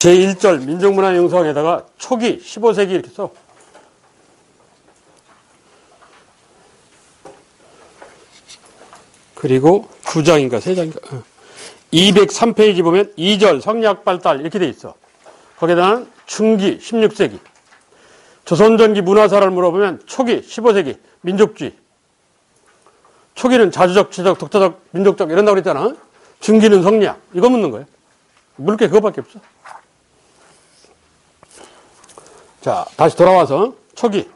제1절 민족문화영성에다가 초기 15세기 이렇게 써. 그리고 9장인가 3장인가 203페이지 보면 2절 성리학발달 이렇게 돼 있어. 거기에다가는 중기 16세기 조선전기 문화사를 물어보면 초기 15세기 민족주의. 초기는 자주적, 지적, 독자적, 민족적 이런다고 그랬잖아. 중기는 성리학. 이거 묻는 거예요. 물을 게 그거밖에 없어. 자, 다시 돌아와서 초기.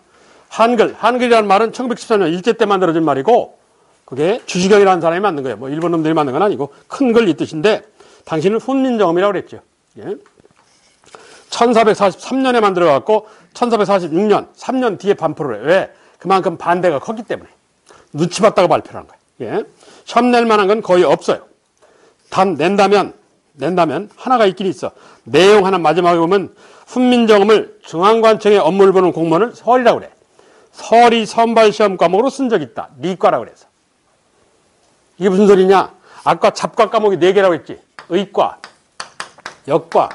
한글. 한글이라는 말은 1914년 일제 때 만들어진 말이고 그게 주시경이라는 사람이 만든 거예요. 뭐 일본 놈들이 만든 건 아니고 큰 글 이 뜻인데 당신은 훈민정음이라고 그랬죠. 예. 1443년에 만들어갖고 1446년 3년 뒤에 반포를 해. 왜? 그만큼 반대가 컸기 때문에. 눈치 봤다가 발표를 한 거예요. 예. 시험 낼 만한 건 거의 없어요. 단 낸다면 하나가 있긴 있어. 내용 하나 마지막에 보면 훈민정음을 중앙관청의 업무를 보는 공무원을 설이라고 그래. 설이 선발시험 과목으로 쓴 적이 있다. 리과라고 그래서. 이게 무슨 소리냐? 아까 잡과 과목이 4개라고 했지. 의과, 역과,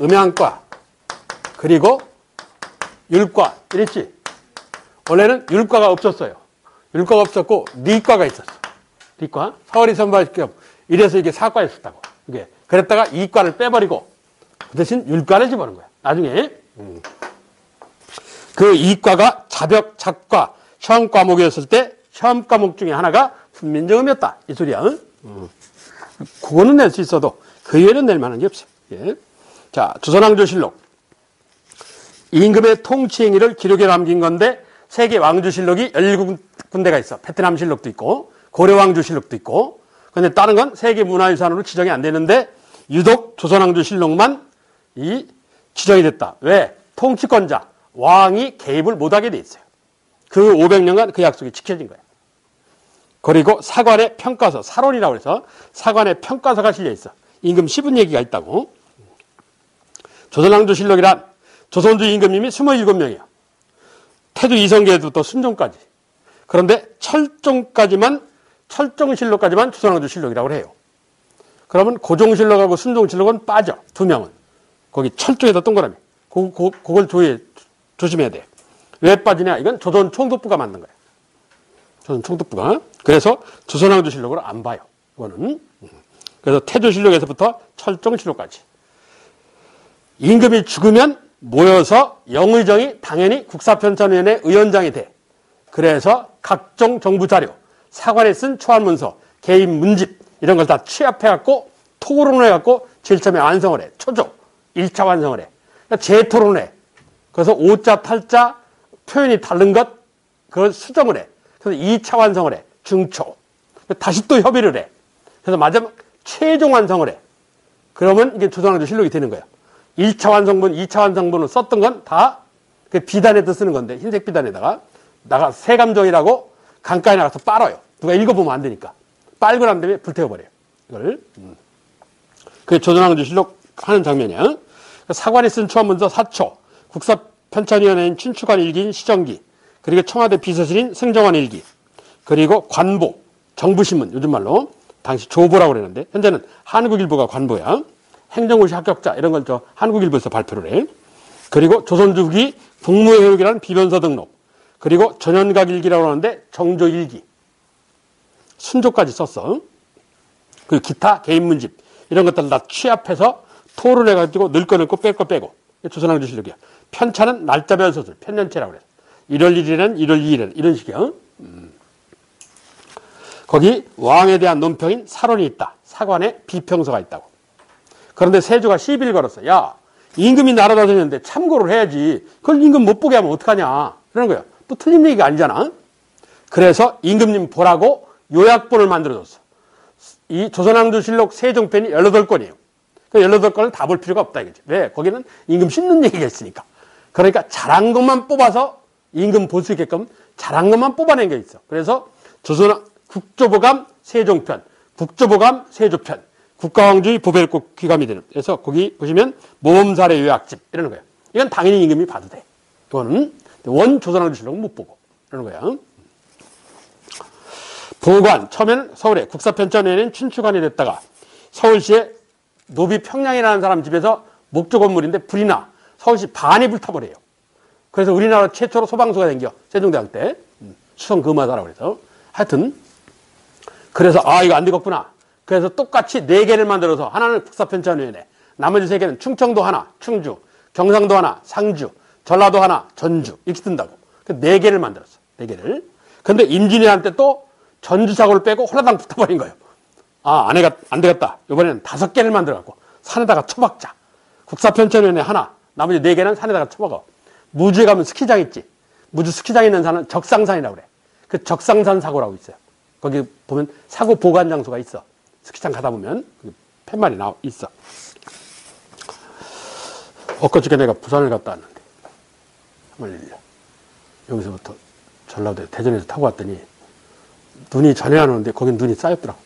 음향과, 그리고 율과 이랬지. 원래는 율과가 없었어요. 율과가 없었고 리과가 있었어. 리과, 서울이 선발시험. 이래서 이게 사과였었다고. 이게 그랬다가 이과를 빼버리고 그 대신 율과를 집어넣은 거야. 나중에 그 이과가 자벽, 작과, 시험 과목이었을 때 시험 과목 중에 하나가 훈민정음이었다. 이 소리야. 그거는 낼 수 있어도 그 이외에는 낼 만한 게 없어. 예. 자, 조선왕조실록. 임금의 통치 행위를 기록에 남긴 건데 세계 왕조실록이 17군데가 있어. 베트남실록도 있고 고려왕조실록도 있고. 근데 다른 건 세계 문화유산으로 지정이 안 되는데 유독 조선왕조실록만 이 지정이 됐다. 왜? 통치권자 왕이 개입을 못하게 돼 있어요. 그 500년간 그 약속이 지켜진 거예요. 그리고 사관의 평가서, 사론이라고 해서 사관의 평가서가 실려 있어. 임금 씹은 얘기가 있다고. 조선왕조실록이란 조선주 임금님이 27명이야. 태조 이성계에도 순종까지. 그런데 철종실록까지만 조선왕조실록이라고 해요. 그러면 고종실록하고 순종실록은 빠져. 2명은. 거기 철종에다 동그라미. 그걸 조심해야 돼. 왜 빠지냐? 이건 조선 총독부가 만든 거야. 조선 총독부가. 그래서 조선왕조실록으로 안 봐요. 이거는. 그래서 태조실록에서부터 철종실록까지. 임금이 죽으면 모여서 영의정이 당연히 국사편찬위원회 위원장이 돼. 그래서 각종 정부 자료, 사관에 쓴 초안문서, 개인 문집 이런 걸 다 취합해갖고 토론을 해갖고 제일 처음에 완성을 해. 초조 1차 완성을 해. 그러니까 재토론을 해. 그래서 5자, 8자 표현이 다른 것 그걸 수정을 해. 그래서 2차 완성을 해. 중초. 다시 또 협의를 해. 그래서 마지막 최종 완성을 해. 그러면 이게 조선왕조실록이 되는 거예요. 1차 완성본, 2차 완성본을 썼던 건 다 그 비단에다 쓰는 건데 흰색 비단에다가 세감정이라고 강가에 나가서 빨아요. 누가 읽어보면 안 되니까. 빨고 난 다음에 불태워버려요. 이걸. 그게 조선왕조실록 하는 장면이야. 사관이 쓴 초안문서 4초, 국사편찬위원회인 춘추관 일기인 시정기, 그리고 청와대 비서실인 승정원 일기, 그리고 관보, 정부신문, 요즘 말로 당시 조보라고 그랬는데 현재는 한국일보가 관보야. 행정고시 합격자 이런 걸 한국일보에서 발표를 해. 그리고 조선주기 국무회의록이라는 비변서 등록, 그리고 전연각일기라고 하는데 정조일기, 순조까지 썼어. 그리고 기타 개인문집 이런 것들을 다 취합해서 토론해가지고 넣을 거 넣고 뺄 거 빼고. 조선왕조실록이야. 편차는 날짜별 서술, 편년체라고 그래. 1월 1일에는 1월 2일에는 이런 식이야. 거기 왕에 대한 논평인 사론이 있다. 사관에 비평서가 있다고. 그런데 세조가 시비를 걸었어. 야, 임금이 나라 다스리는데 참고를 해야지. 그걸 임금 못 보게 하면 어떡하냐. 그러는 거예요. 또 틀린 얘기가 아니잖아. 그래서 임금님 보라고 요약본을 만들어줬어. 이 조선왕조실록 세종편이 18권이에요. 그 18권을 다 볼 필요가 없다 이거지. 왜? 거기는 임금 씹는 얘기가 있으니까. 그러니까 잘한 것만 뽑아서 임금 볼 수 있게끔 잘한 것만 뽑아낸 게 있어. 그래서 국조보감 세종편, 국조보감 세조편, 국가왕조의 보배국 귀감이 되는. 그래서 거기 보시면 모범사례 요약집 이러는 거예요. 이건 당연히 임금이 봐도 돼. 이거는 원 조선왕조실록은 못 보고 이러는 거야. 보관, 처음에는 서울에 국사편찬위원회인 춘추관이 됐다가 서울시에 노비 평양이라는 사람 집에서 목조 건물인데 불이 나. 서울시 반이 불타버려요. 그래서 우리나라 최초로 소방서가 생겨. 세종대왕 때. 수성 금화사라고 그래서. 하여튼. 그래서, 이거 안 되겠구나. 그래서 똑같이 4개를 만들어서 하나는 국사편찬위원회. 나머지 3개는 충청도 하나, 충주. 경상도 하나, 상주. 전라도 하나, 전주. 이렇게 뜬다고. 그 4개를 만들었어. 4개를. 근데 임진왜란 때 또 전주사고를 빼고 홀라당 붙어버린 거예요. 안 되겠다. 이번에는 5개를 만들어갖고 산에다가 처박자. 국사편찬위원회 하나, 나머지 4개는 산에다가 처박아. 무주에 가면 스키장 있지. 무주 스키장 있는 산은 적상산이라고 그래. 그 적상산 사고라고 있어요. 거기 보면 사고 보관 장소가 있어. 스키장 가다 보면 팻말이 있어. 엊그저께 내가 부산을 갔다 왔는데 여기서부터 전라도에 대전에서 타고 왔더니 눈이 전혀 안 오는데 거긴 눈이 쌓였더라고.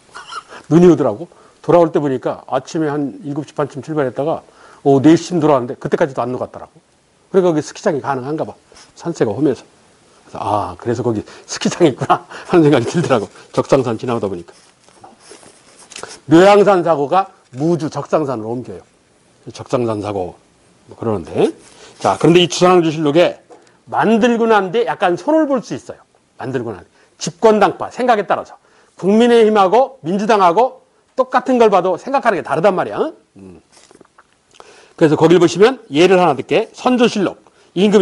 눈이 오더라고. 돌아올 때 보니까 아침에 한 7시 반쯤 출발했다가 오후 4시쯤 돌아왔는데 그때까지도 안 녹았더라고. 그래서 거기 스키장이 가능한가 봐. 산세가 험해서. 그래서 그래서 거기 스키장이 있구나 하는 생각이 들더라고. 적상산 지나오다 보니까. 묘양산 사고가 무주 적상산으로 옮겨요. 적상산 사고 그러는데. 자, 그런데 이 조선왕조실록에 만들고 난 뒤에 약간 손을 볼 수 있어요. 만들고 난 뒤에. 집권당파 생각에 따라서. 국민의힘하고 민주당하고 똑같은 걸 봐도 생각하는 게 다르단 말이야. 그래서 거길 보시면 예를 하나 듣게. 선조실록.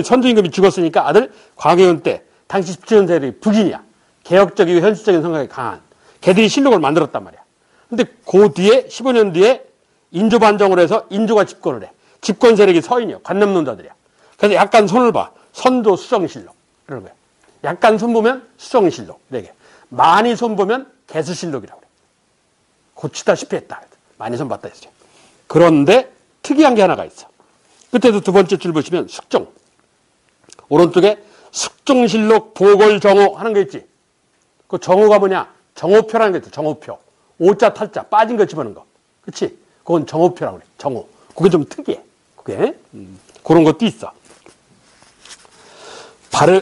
선조임금이 죽었으니까 아들 광해군 때 당시 17년생들이 북인이야. 개혁적이고 현실적인 생각이 강한. 걔들이 실록을 만들었단 말이야. 근데 그 뒤에 15년 뒤에 인조 반정을 해서 인조가 집권을 해. 집권 세력이 서인이야. 관념론자들이야. 그래서 약간 손을 봐. 선조 수정실록. 그런 거야. 약간 손 보면 수정실록. 4개. 많이 손 보면 개수실록이라고 그래. 고치다시피 했다. 많이 손 봤다 했어요. 그런데 특이한 게 하나가 있어. 끝에도 2번째 줄 보시면 숙종. 오른쪽에 숙종실록 보궐정호 하는 거 있지. 그 정호가 뭐냐? 정호표라는 게 있어. 정호표. 오자 탈자 빠진 거 집어넣은 거. 그치? 그건 정호표라고 그래. 정호. 그게 좀 특이해. 그게. 그런 것도 있어.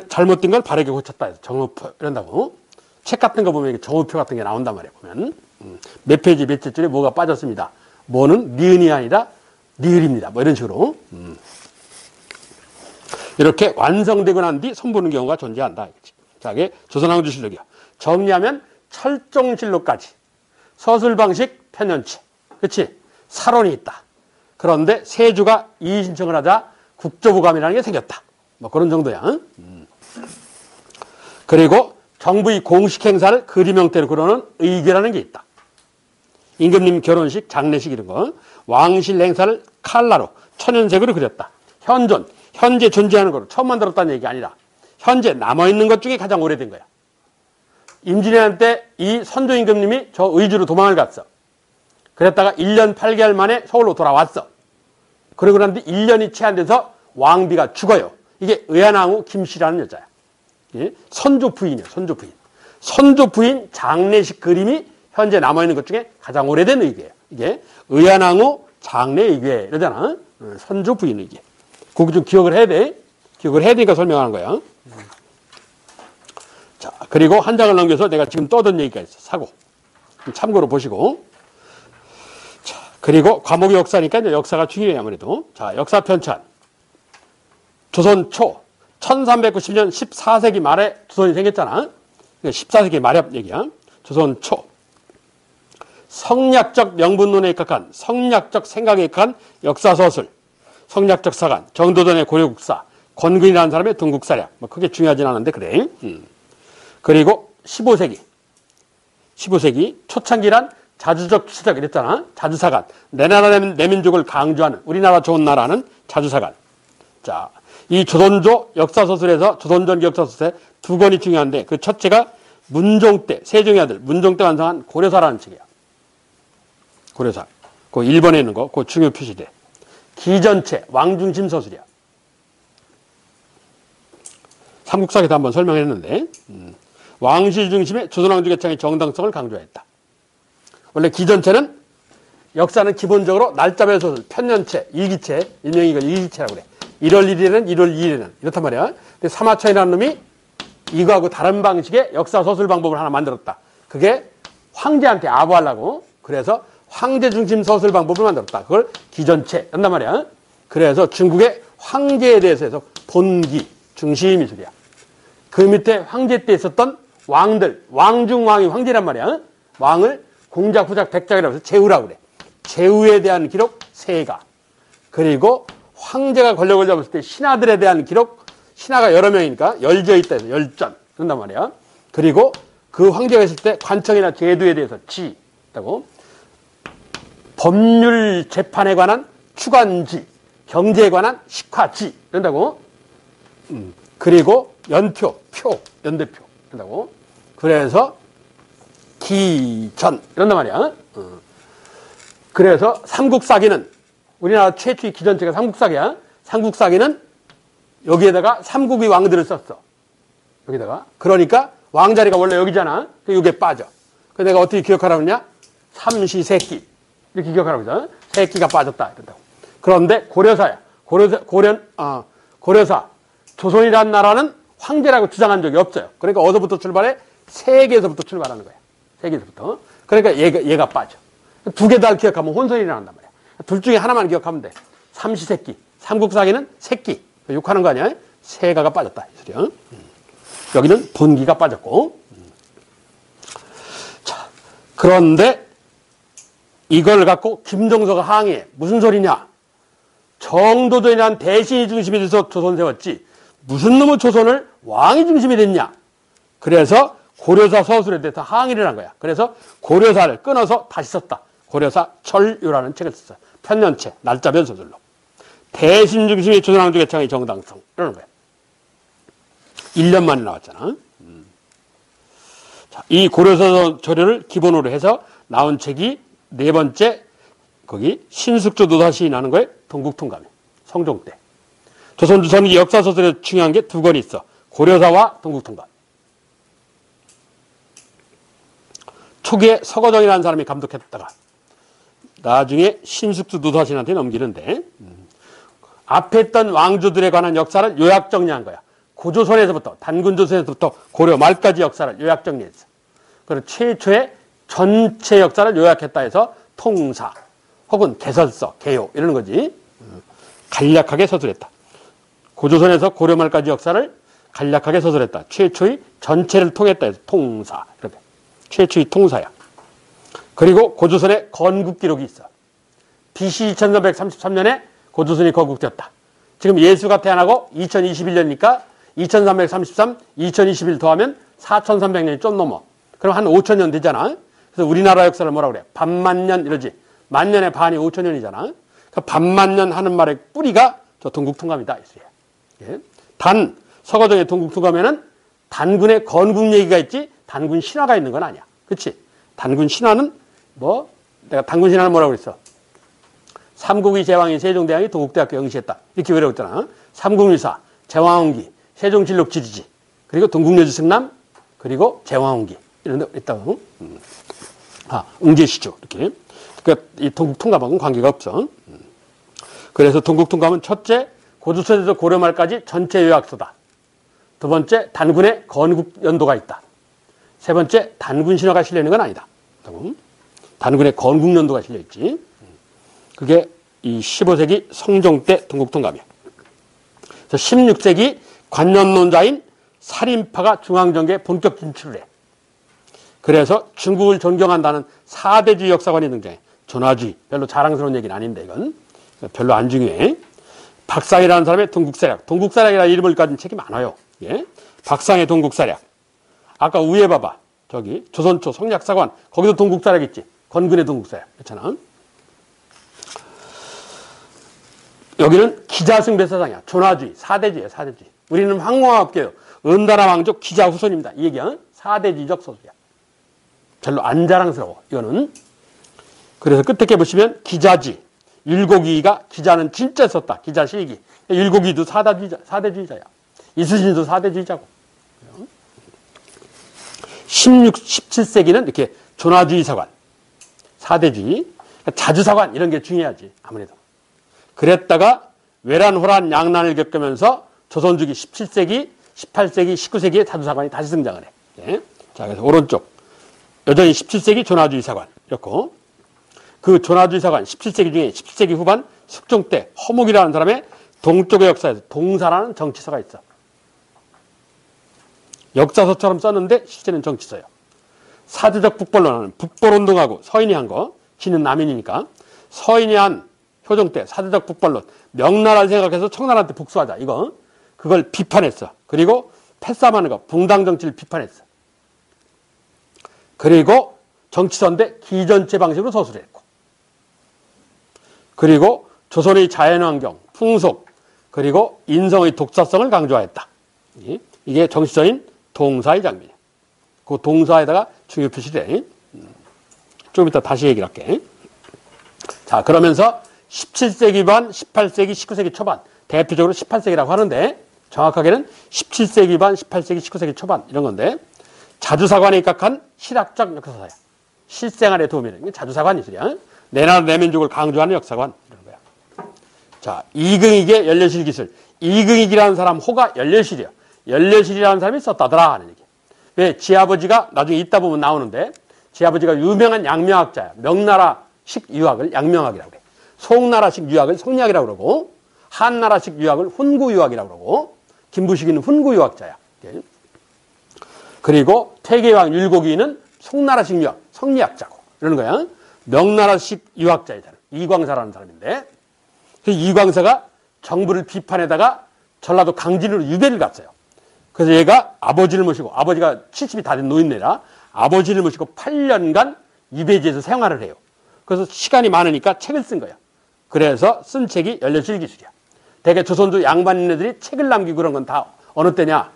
잘못된 걸 바르게 고쳤다 해서 정호표 이런다고. 책 같은 거 보면 정호표 같은 게 나온단 말이야. 보면. 몇 페이지 몇째 줄에 뭐가 빠졌습니다. 뭐는 니은이 아니라 니을입니다. 뭐 이런 식으로. 이렇게 완성되고 난 뒤 손보는 경우가 존재한다. 자, 이게 조선왕조실록이야. 정리하면 철종실록까지. 서술방식 편연치. 그치? 사론이 있다. 그런데 세주가 이의 신청을 하자 국조부감이라는 게 생겼다. 뭐 그런 정도야. 그리고 정부의 공식 행사를 그림 형태로 그려놓은 의궤라는 게 있다. 임금님 결혼식, 장례식 이런 거. 왕실 행사를 칼라로 천연색으로 그렸다. 현재 존재하는 거로 처음 만들었다는 얘기가 아니라 현재 남아있는 것 중에 가장 오래된 거야. 임진왜란 때 이 선조 임금님이 저 의주로 도망을 갔어. 그랬다가 1년 8개월 만에 서울로 돌아왔어. 그러고 난 뒤 1년이 채 안 돼서 왕비가 죽어요. 이게 의안왕후 김씨라는 여자야. 예? 선조 부인이에요. 선조 부인. 선조 부인 장례식 그림이 현재 남아있는 것 중에 가장 오래된 의궤예요. 이게 의안왕후 장례 의궤 이러잖아. 선조 부인 의궤. 그거 좀 기억을 해야 돼. 기억을 해야 되니까 설명하는 거야. 자, 그리고 한 장을 넘겨서 내가 지금 떠든 얘기가 있어. 사고. 참고로 보시고. 자, 그리고 과목이 역사니까 이제 역사가 중요해요, 아무래도. 자, 역사 편찬. 조선 초 1390년 14세기 말에 조선이 생겼잖아. 14세기 말에 얘기야. 조선 초. 성략적 명분론에 입각한, 성략적 생각에 입각한 역사서술. 성략적 사관, 정도전의 고려국사, 권근이라는 사람의 동국사략. 뭐 크게 중요하진 않은데 그래. 그리고 15세기 초창기란 자주적 추적 이랬잖아. 자주사관. 내 나라 내 민족을 강조하는 우리나라 좋은 나라는 자주사관. 자, 이 조선조 역사서술에서 조선전 역사서술에 2권이 중요한데 그 첫째가 문종 때 세종의 아들 문종 때 완성한 고려사라는 책이야. 고려사. 그 1번에 있는 거, 그 중요 표시돼. 기전체 왕중심 서술이야. 삼국사기도 한번 설명했는데 왕실 중심의 조선왕조 개창의 정당성을 강조했다. 원래 기전체는 역사는 기본적으로 날짜별 소설, 편년체, 일기체, 일명이 이걸 일기체라고 그래. 1월 1일에는 1월 2일에는 이렇단 말이야. 근데 사마천이라는 놈이 이거하고 다른 방식의 역사 서술 방법을 하나 만들었다. 그게 황제한테 아부하려고. 그래서 황제 중심 서술 방법을 만들었다. 그걸 기전체 한단 말이야. 그래서 중국의 황제에 대해서 해서 본기, 중심 미술이야. 그 밑에 황제 때 있었던 왕들, 왕중왕이 황제란 말이야. 왕을 공작, 후작, 백작이라고 해서 제후라고 그래. 제후에 대한 기록 세가. 그리고 황제가 권력을 잡았을 때 신하들에 대한 기록, 신하가 여러 명이니까 열저 있다 해서 열전. 그런단 말이야. 그리고 그 황제가 있을 때 관청이나 제도에 대해서 지 있다고. 법률 재판에 관한 추관지, 경제에 관한 식화지 이런다고. 그리고 연표, 표, 연대표 이런다고. 그래서 기전 이런단 말이야. 그래서 삼국사기는 우리나라 최초의 기전체가 삼국사기야. 삼국사기는 여기에다가 삼국의 왕들을 썼어. 여기다가. 그러니까 왕자리가 원래 여기잖아. 이게 빠져. 그래서 내가 어떻게 기억하라고 했냐? 삼시세끼. 이렇게 기억하라고 했잖아. 세끼가 빠졌다. 이런다고. 그런데 고려사야. 고려사. 조선이라는 나라는 황제라고 주장한 적이 없어요. 그러니까 어디서부터 출발해? 세계에서부터 출발하는 거야. 세계에서부터. 그러니까 얘가 빠져. 두 개 다 기억하면 혼선이 일어난단 말이야. 둘 중에 하나만 기억하면 돼. 삼시세끼. 삼국사기는 세끼. 욕하는 거 아니야? 세가가 빠졌다. 이 소리야. 여기는 본기가 빠졌고. 자, 그런데 이걸 갖고 김종서가 항의해. 무슨 소리냐? 정도전이란 대신이 중심이 돼서 조선 세웠지. 무슨 놈의 조선을 왕이 중심이 됐냐? 그래서 고려사 서술에 대해서 항의를 한 거야. 그래서 고려사를 끊어서 다시 썼다. 고려사 철유라는 책을 썼어요. 편년체, 날짜별 서술로. 대신 중심이 조선왕조 개창의 정당성. 이러는 거야. 1년 만에 나왔잖아. 자, 이 고려사 조례를 기본으로 해서 나온 책이 네 번째, 거기 신숙주 노사시인하는 거에 동국통감이에요. 성종 때. 조선기 역사서술에 중요한 게 두 권이 있어. 고려사와 동국통감. 초기에 서거정이라는 사람이 감독했다가 나중에 신숙주 노사시인한테 넘기는데 앞에 있던 왕조들에 관한 역사를 요약 정리한 거야. 고조선에서부터 단군조선에서부터 고려 말까지 역사를 요약 정리했어. 그리고 최초의 전체 역사를 요약했다 해서 통사 혹은 개설서, 개요 이러는 거지. 간략하게 서술했다. 고조선에서 고려 말까지 역사를 간략하게 서술했다. 최초의 전체를 통했다 해서 통사. 이렇게. 최초의 통사야. 그리고 고조선에 건국 기록이 있어. BC 2333년에 고조선이 건국되었다. 지금 예수가 태어나고 2021년이니까 2333, 2021 더하면 4300년이 좀 넘어. 그럼 한 5000년 되잖아. 그래서 우리나라 역사를 뭐라 그래? 반만년 이러지. 만년의 반이 5000년이잖아. 그러니까 반만년 하는 말의 뿌리가 저 동국통감이다. 예. 단 서거정의 동국통감에는 단군의 건국 얘기가 있지 단군 신화가 있는 건 아니야. 그렇지? 단군 신화는 뭐 내가 단군 신화는 뭐라고 그랬어? 삼국의 제왕인 세종대왕이 동국대학교 영시했다. 이렇게 외웠잖아. 삼국유사, 제왕홍기, 세종실록 지리지, 그리고 동국여주 승남, 그리고 제왕홍기 이런 데 있다고. 응제시조 이렇게. 그러니까 이 동국통감하고는 관계가 없어. 그래서 동국통감은 첫째 고조선에서 고려 말까지 전체 요약서다. 두 번째 단군의 건국 연도가 있다. 세 번째 단군 신화가 실려 있는 건 아니다. 단군의 건국 연도가 실려 있지. 그게 이 15세기 성종 때 동국통감이야. 그래서 16세기 관념론자인 살인파가 중앙정계에 본격 진출을 해. 그래서 중국을 존경한다는 사대주의 역사관이 등장해. 전화주의. 별로 자랑스러운 얘기는 아닌데 이건. 별로 안 중요해. 박상이라는 사람의 동국사략. 동국사략이라는 이름을 가진 책이 많아요. 예? 박상의 동국사략. 아까 위에 봐봐. 저기 조선초 성략사관. 거기도 동국사략 있지. 건근의 동국사략. 그렇잖아. 여기는 기자승배사상이야. 전화주의. 사대주의야. 사대주의. 우리는 황공화업계요. 은다라 왕족 기자 후손입니다. 이 얘기야. 사대주의적 서술이야. 별로 안 자랑스러워. 이거는. 그래서 끝에 보시면 기자지. 율곡이가 기자는 진짜 썼다. 기자 실기. 율곡이도 사대주의자야. 이수진도 사대주의자고. 17세기는 이렇게 존화주의 사관, 사대주의, 자주사관 이런 게 중요하지. 아무래도. 그랬다가 외란, 호란, 양난을 겪으면서 조선주기 17세기, 18세기, 19세기에 자주사관이 다시 등장을 해. 예? 자, 그래서 오른쪽. 여전히 17세기 존화주의 사관. 이렇고. 그 조나주의사관 17세기 중에 17세기 후반 숙종 때 허묵이라는 사람의 동쪽의 역사에서 동사라는 정치서가 있어. 역사서처럼 썼는데 실제는 정치서예요. 사주적 북벌론은 북벌운동하고 서인이 한 거, 지는 남인이니까 서인이 한 효종 때 사주적 북벌론, 명나라를 생각해서 청나라한테 복수하자 이거 그걸 비판했어. 그리고 패싸움하는 거, 붕당 정치를 비판했어. 그리고 정치서인데 기전체 방식으로 서술을 했고, 그리고 조선의 자연환경, 풍속, 그리고 인성의 독자성을 강조하였다. 이게 정치서인 동사의 장면이야. 그 동사에다가 중요 표시를 해. 좀 이따 다시 얘기를 할게. 자, 그러면서 17세기 반, 18세기, 19세기 초반, 대표적으로 18세기라고 하는데 정확하게는 17세기 반, 18세기, 19세기 초반 이런 건데 자주사관에 입각한 실학적 역사사야. 실생활에 도움이 되는 게 자주사관 이술이야. 내 나라 내민족을 강조하는 역사관 이런 거야. 자, 이긍익의 연례실 기술. 이긍익이라는 사람 호가 연례실이야. 연례실이라는 사람이 썼다더라 하는 얘기. 왜? 지 아버지가 나중에 있다 보면 나오는데 지 아버지가 유명한 양명학자야. 명나라식 유학을 양명학이라고 그래. 송나라식 유학을 송리학이라고 그러고 한나라식 유학을 훈구유학이라고 그러고 김부식이는 훈구유학자야. 그리고 태계왕 율곡이는 송나라식 유학, 성리학자고 이러는 거야. 명나라식 유학자이잖아. 이광사라는 사람인데 그 이광사가 정부를 비판에다가 전라도 강진으로 유배를 갔어요. 그래서 얘가 아버지를 모시고 아버지가 70이 다 된 노인네라 아버지를 모시고 8년간 유배지에서 생활을 해요. 그래서 시간이 많으니까 책을 쓴 거야. 그래서 쓴 책이 연례실 기술이야. 대개 조선조 양반인들이 책을 남기고 그런 건 다 어느 때냐?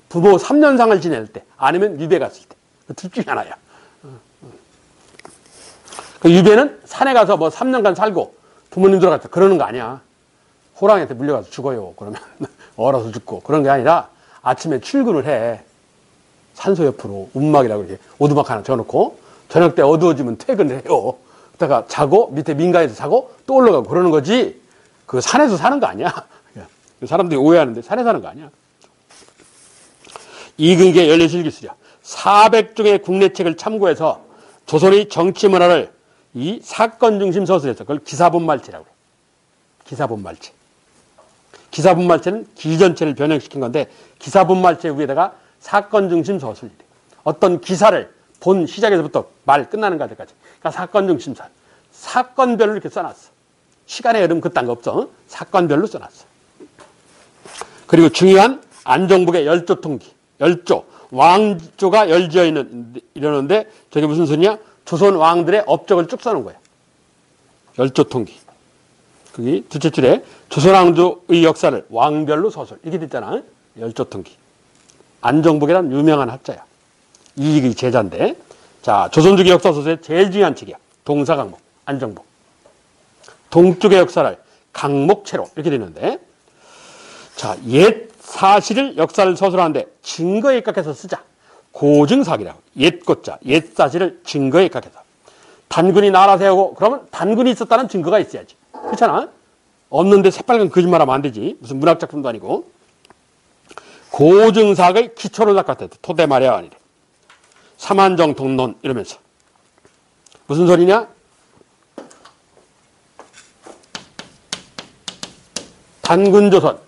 부모 3년상을 지낼 때 아니면 유배 갔을 때. 둘 중에 하나야. 그 유배는 산에 가서 뭐 3년간 살고 부모님 들어가서 그러는 거 아니야. 호랑이한테 물려가서 죽어요. 그러면 얼어서 죽고 그런 게 아니라 아침에 출근을 해. 산소 옆으로 운막이라고 이렇게 오두막 하나 적어놓고 저녁 때 어두워지면 퇴근을 해요. 그러다가 자고 밑에 민가에서 자고 또 올라가고 그러는 거지. 그 산에서 사는 거 아니야. 사람들이 오해하는데 산에 사는 거 아니야. 이긍익의 연례실 기술이야. 400종의 국내책을 참고해서 조선의 정치 문화를 이 사건 중심 서술에서 그걸 기사본말체라고 그래. 기사본말체. 기사본말체는 기전체를 변형시킨 건데 기사본말체 위에다가 사건 중심 서술이래. 어떤 기사를 본 시작에서부터 말 끝나는 까지까지. 그러니까 사건 중심사. 사건별로 이렇게 써놨어. 시간의 흐름 그딴 거 없어. 사건별로 써놨어. 그리고 중요한 안정북의 열조 통기. 열조. 왕조가 열지어 있는, 이러는데 저게 무슨 소리냐? 조선 왕들의 업적을 쭉 써놓은 거야. 열조 통기. 거기 둘째 줄에 조선 왕조의 역사를 왕별로 서술. 이렇게 됐잖아. 열조 통기. 안정북이란 유명한 학자야. 이익의 제자인데. 자, 조선주기 역사 소설의 제일 중요한 책이야. 동사강목. 안정북. 동쪽의 역사를 강목체로 이렇게 되는데, 자, 옛 사실을 역사를 서술하는데 증거에 입각해서 쓰자. 고증사기라고. 옛고자, 옛 사실을 증거에 입각해서. 단군이 나라 세우고 그러면 단군이 있었다는 증거가 있어야지. 그렇잖아. 없는데 새빨간 거짓말하면 안 되지. 무슨 문학작품도 아니고. 고증사의 기초를 닦았대. 토대마려 아니래. 삼한정 동론 이러면서. 무슨 소리냐? 단군조선,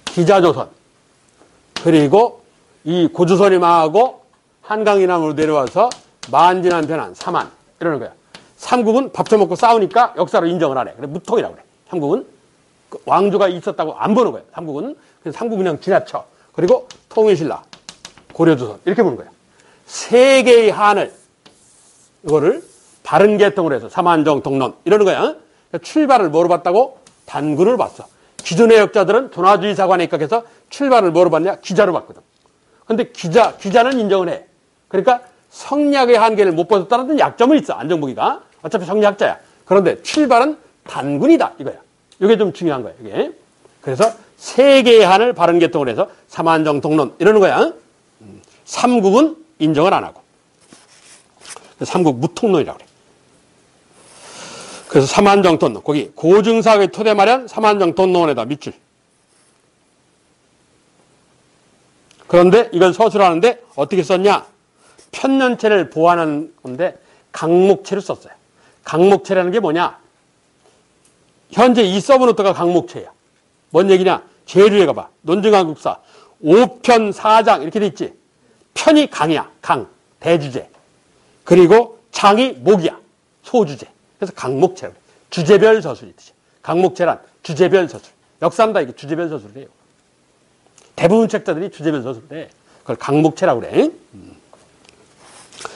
기자조선, 그리고 이 고조선이 망하고 한강이남으로 내려와서 만진한 변한 삼한 이러는 거야. 삼국은 밥 처먹고 싸우니까 역사로 인정을 안 해. 그래 무통이라고 그래. 삼국은 그 왕조가 있었다고 안 보는 거야. 삼국은. 그래서 삼국은 그냥 지나쳐. 그리고 통일신라, 고려조선 이렇게 보는 거야. 세 개의 한을 이거를 바른 계통으로 해서 삼한정 동론 이러는 거야. 그러니까 출발을 뭐로 봤다고? 단군을 봤어. 기존의 역자들은 도나주의 사관에 입각해서 출발을 뭐로 봤냐? 기자로 봤거든. 근데 기자는 인정을 해. 그러니까 성리학의 한계를 못 벗었다는 약점은 있어. 안정복이가. 어차피 성리학자야. 그런데 출발은 단군이다. 이거야. 이게 좀 중요한 거야. 이게. 그래서 세 개의 한을 바른 계통을 해서 삼한정 동론 이러는 거야. 삼국은 인정을 안 하고. 삼국 무통론이라고 그래. 그래서 삼한정 돈론. 거기 고증사의 토대 마련 삼한정 돈론에다 밑줄. 그런데 이걸 서술하는데 어떻게 썼냐? 편년체를 보완한 건데 강목체를 썼어요. 강목체라는 게 뭐냐? 현재 이 서브노트가 강목체야. 뭔 얘기냐? 제일을 해봐. 논증한국사 5편 4장 이렇게 돼 있지. 편이 강이야. 강. 대주제. 그리고 장이 목이야. 소주제. 그래서 강목체라고. 주제별 서술이 뜻이야. 강목체란 주제별 서술. 역사는 다 이게 주제별 서술을 해요. 대부분 책자들이 주제별 서술을 해. 그걸 강목체라고 그래.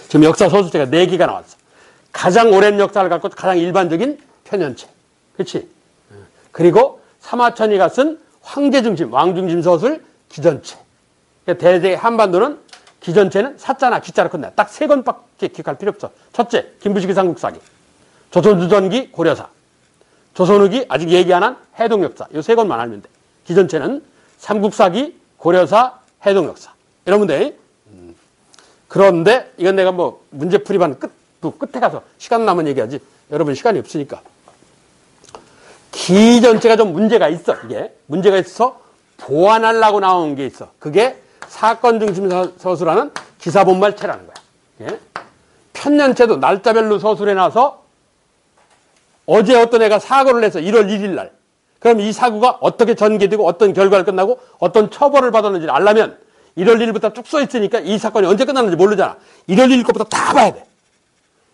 지금 역사 서술체가 4개가 나왔어. 가장 오랜 역사를 갖고 가장 일반적인 편연체. 그렇지? 그리고 사마천이가 쓴 황제 중심, 왕 중심 서술 기전체. 대대 한반도는 기전체는 사자나 기자로 끝나. 딱 3권밖에 기억할 필요 없어. 첫째, 김부식의 삼국사기. 조선주전기 고려사. 조선후기 아직 얘기 안 한 해동역사. 이 3권만 알면 돼. 기전체는 삼국사기, 고려사, 해동역사. 이러면 돼. 그런데 이건 내가 뭐 문제풀이반 끝에 가서 시간 나면 얘기하지. 여러분 시간이 없으니까. 기전체가 좀 문제가 있어. 이게 문제가 있어서 보완하려고 나온 게 있어. 그게 사건 중심 서술하는 기사본말체라는 거야. 예? 편년체도 날짜별로 서술해놔서 어제 어떤 애가 사고를 해서 1월 1일 날 그럼 이 사고가 어떻게 전개되고 어떤 결과를 끝나고 어떤 처벌을 받았는지를 알려면 1월 1일부터 쭉 써 있으니까 이 사건이 언제 끝났는지 모르잖아. 1월 1일 것부터 다 봐야 돼.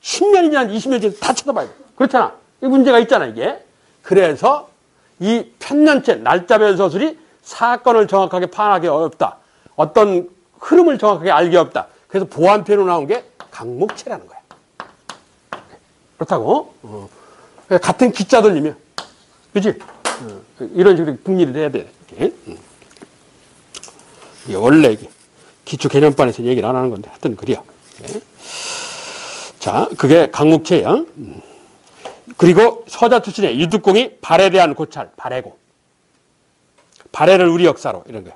10년이 지난 20년이 지난 다 찾아봐야 돼. 그렇잖아. 이 문제가 있잖아 이게. 그래서 이 편년체 날짜별 서술이 사건을 정확하게 파악하기 어렵다. 어떤 흐름을 정확하게 알기 어렵다. 그래서 보완편으로 나온 게 강목체라는 거야. 그렇다고. 같은 기자 돌리면 그치? 이런 식으로 분리를 해야 돼. 이게 원래 이게 기초 개념반에서 얘기를 안 하는 건데 하여튼 그래요. 자, 그게 강목체야. 그리고 서자 출신의 유득공이 발해에 대한 고찰, 발해고. 발해를 우리 역사로 이런 거야.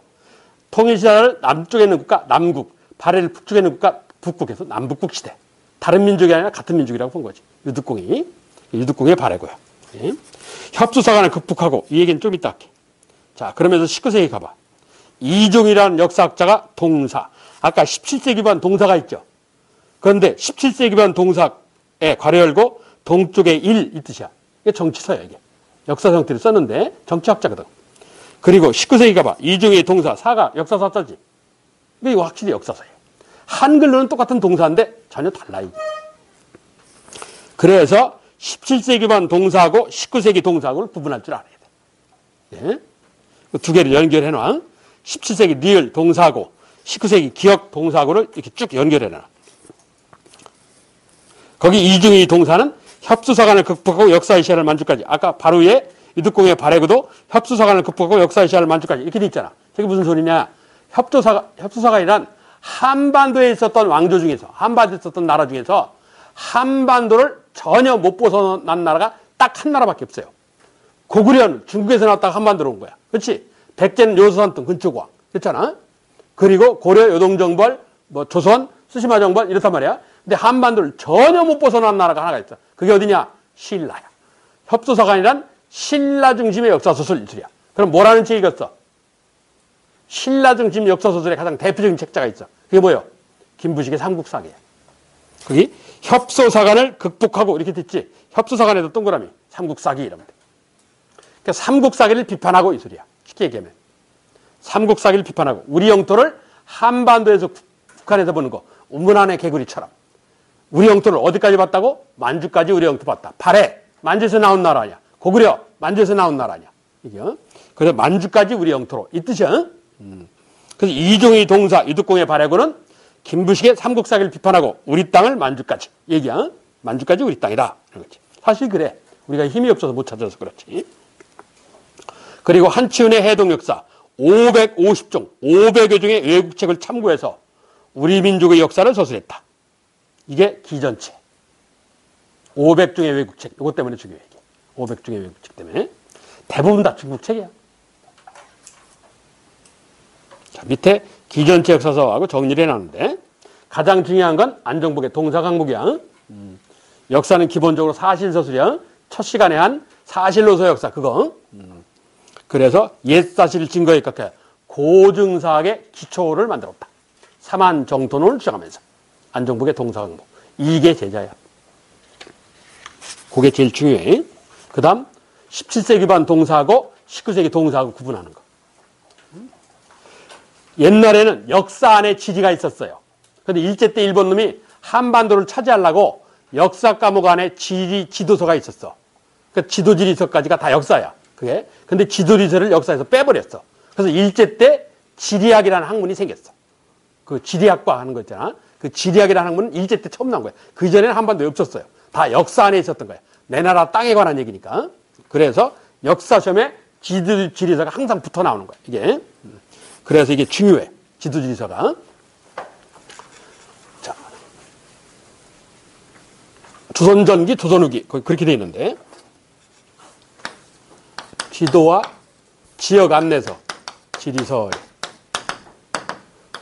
통일시대를 남쪽에 있는 국가, 남국. 발해를 북쪽에 있는 국가, 북국에서 남북국 시대. 다른 민족이 아니라 같은 민족이라고 본 거지. 유득공의 발해고요. 예? 협소사관을 극복하고 이 얘기는 좀 이따 할게. 자, 그러면서 19세기 가봐. 이종이라는 역사학자가 동사. 아까 17세기반 동사가 있죠. 그런데 17세기반 동사에 괄호 열고 동쪽에 일 이 뜻이야. 이게 정치서야 이게. 역사 형태를 썼는데 정치학자거든. 그리고 19세기 가봐. 이종의 동사 사가 역사사자지. 이거 확실히 역사서예요. 한글로는 똑같은 동사인데 전혀 달라 이게. 그래서 17세기반 동사하고 19세기 동사하고를 구분할 줄 알아야 돼. 예? 두 개를 연결해놔. 17세기 리을 동사하고 19세기 기억 동사하고를 이렇게 쭉 연결해놔. 거기 이중의 동사는 협수사관을 극복하고 역사의 시야를 만족까지. 아까 바로 위에 유득공의 발해고도 협수사관을 극복하고 역사의 시야를 만족까지. 이렇게 돼 있잖아. 저게 무슨 소리냐. 협수사관이란 한반도에 있었던 왕조 중에서, 한반도에 있었던 나라 중에서 한반도를 전혀 못 벗어난 나라가 딱 한 나라밖에 없어요. 고구려는 중국에서 나왔다가 한반도로 온 거야. 그렇지? 백제는 요소산등 근초고왕. 그렇잖아? 그리고 고려, 요동정벌, 조선, 스시마정벌 이렇단 말이야. 근데 한반도를 전혀 못 벗어난 나라가 하나가 있어. 그게 어디냐? 신라야. 협소사관이란 신라 중심의 역사소설 이술이야. 그럼 뭐라는 책이 있었어? 신라 중심 역사소설의 가장 대표적인 책자가 있어. 그게 뭐예요? 김부식의 삼국사기야. 거기 협소사관을 극복하고 이렇게 됐지. 협소사관에도 동그라미. 삼국사기 이러면 돼. 그러니까 삼국사기를 비판하고 이술이야. 쉽게 얘기하면. 삼국사기를 비판하고 우리 영토를 한반도에서 북한에서 보는 거. 운문안의 개구리처럼. 우리 영토를 어디까지 봤다고? 만주까지 우리 영토 봤다. 발해. 만주에서 나온 나라 아니야. 고구려. 만주에서 나온 나라 아니야. 이게. 그래서 만주까지 우리 영토로. 이 뜻이야. 그래서 이종의 동사 유득공의 발해고는 김부식의 삼국사기를 비판하고 우리 땅을 만주까지. 얘기야. 만주까지 우리 땅이다. 이런 거지. 사실 그래. 우리가 힘이 없어서 못 찾아서 그렇지. 그리고 한치은의 해동역사 550종, 500여 종의 외국책을 참고해서 우리 민족의 역사를 서술했다. 이게 기전체. 500종의 외국책. 이것 때문에 중요해. 500종의 외국책 때문에. 대부분 다 중국책이야. 자, 밑에 기전체 역사서하고 정리를 해놨는데 가장 중요한 건 안정복의 동사강목이야. 역사는 기본적으로 사실서술이야. 첫 시간에 한 사실로서 역사 그거. 그래서 옛사실 증거에 각해 고증사학의 기초를 만들었다. 삼한정토론을 주장하면서 안정복의 동사강목. 이게 제자야. 그게 제일 중요해. 그 다음 17세기반 동사하고 19세기 동사하고 구분하는 거. 옛날에는 역사 안에 지리가 있었어요. 근데 일제 때 일본 놈이 한반도를 차지하려고 역사 과목 안에 지도서가 있었어. 그 지도지리서까지가 다 역사야. 그게. 근데 지도지리서를 역사에서 빼버렸어. 그래서 일제 때 지리학이라는 학문이 생겼어. 그 지리학과 하는 거 있잖아. 그 지리학이라는 학문은 일제 때 처음 나온 거야. 그 이전에는 한반도에 없었어요. 다 역사 안에 있었던 거야. 내 나라 땅에 관한 얘기니까. 그래서 역사 시험에 지도지리서가 항상 붙어 나오는 거야. 이게. 그래서 이게 중요해. 지도지리서가. 자. 조선전기, 조선후기. 그렇게 돼 있는데. 지도와 지역 안내서. 지리서.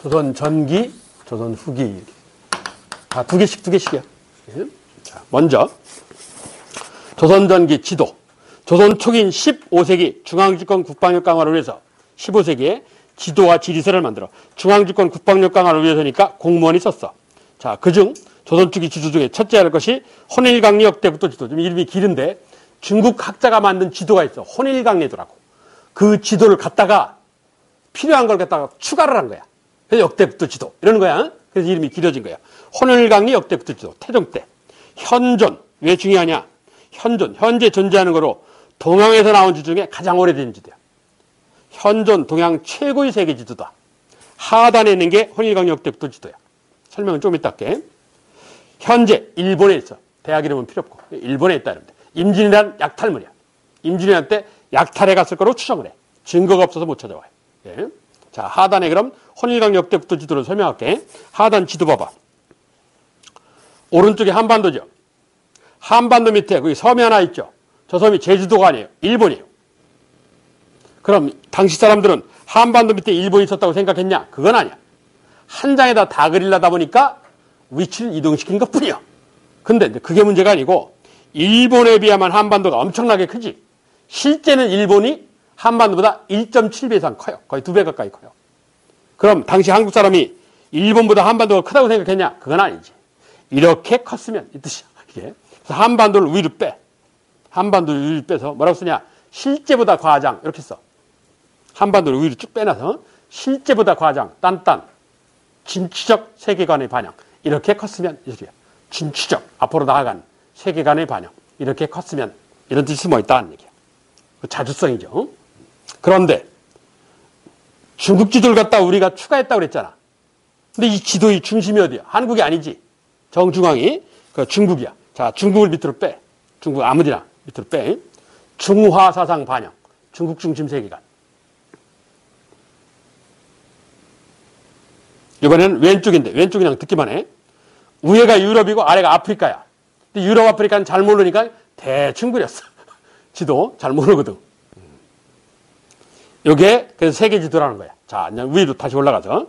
조선전기, 조선후기. 다 두 개씩이야. 자, 먼저. 조선전기 지도. 조선 초기인 15세기 중앙집권 국방력 강화를 위해서 15세기에 지도와 지리서를 만들어 중앙집권 국방력 강화를 위해서니까 공무원이 썼어. 자, 그중 조선 초기 지도 중에 첫째 할 것이 혼일강리 역대국도 지도. 좀 이름이 길은데 중국 학자가 만든 지도가 있어. 혼일강리도라고. 그 지도를 갖다가 필요한 걸 갖다가 추가를 한 거야. 그래서 역대국도 지도 이러는 거야. 그래서 이름이 길어진 거야. 혼일강리 역대국도 지도. 태종 때. 현존. 왜 중요하냐? 현존. 현재 존재하는 거로 동양에서 나온 지도 중에 가장 오래된 지도야. 현존 동양 최고의 세계 지도다. 하단에 있는 게 혼일강리 역대국도 지도야. 설명은 좀 이따 할게. 현재 일본에 있어. 대학 이름은 필요 없고 일본에 있다 이러면 돼. 임진왜란 약탈물이야. 임진왜란 때 약탈해 갔을 거로 추정을 해. 증거가 없어서 못 찾아와요. 예. 자, 하단에 그럼 혼일강리 역대국도 지도를 설명할게. 하단 지도 봐봐. 오른쪽에 한반도죠. 한반도 밑에 거기 섬이 하나 있죠. 저 섬이 제주도가 아니에요. 일본이에요. 그럼 당시 사람들은 한반도 밑에 일본이 있었다고 생각했냐? 그건 아니야. 한 장에다 다 그리려다 보니까 위치를 이동시킨 것 뿐이야. 근데 그게 문제가 아니고 일본에 비하면 한반도가 엄청나게 크지. 실제는 일본이 한반도보다 1.7배 이상 커요. 거의 2배 가까이 커요. 그럼 당시 한국 사람이 일본보다 한반도가 크다고 생각했냐? 그건 아니지. 이렇게 컸으면 이 뜻이야. 이게. 그래서 한반도를 위로 빼. 한반도를 위로 빼서 뭐라고 쓰냐? 실제보다 과장 이렇게 써. 한반도를 위로 쭉 빼놔서 실제보다 과장, 딴딴, 진취적 세계관의 반영. 이렇게 컸으면 이소리야. 진취적, 앞으로 나아간 세계관의 반영. 이렇게 컸으면 이런 뜻이 뭐 있다는 얘기야. 자주성이죠. 그런데 중국 지도를 갖다 우리가 추가했다고 그랬잖아. 근데 이 지도의 중심이 어디야? 한국이 아니지. 정중앙이 그 중국이야. 자, 중국을 밑으로 빼. 중국 아무데나 밑으로 빼. 중화 사상 반영. 중국 중심 세계관. 이번에는 왼쪽인데 왼쪽 그냥 듣기만 해. 위에가 유럽이고 아래가 아프리카야. 근데 유럽 아프리카는 잘 모르니까 대충 그렸어. 지도 잘 모르거든. 이게 그래서 세계 지도라는 거야. 자, 위로 다시 올라가서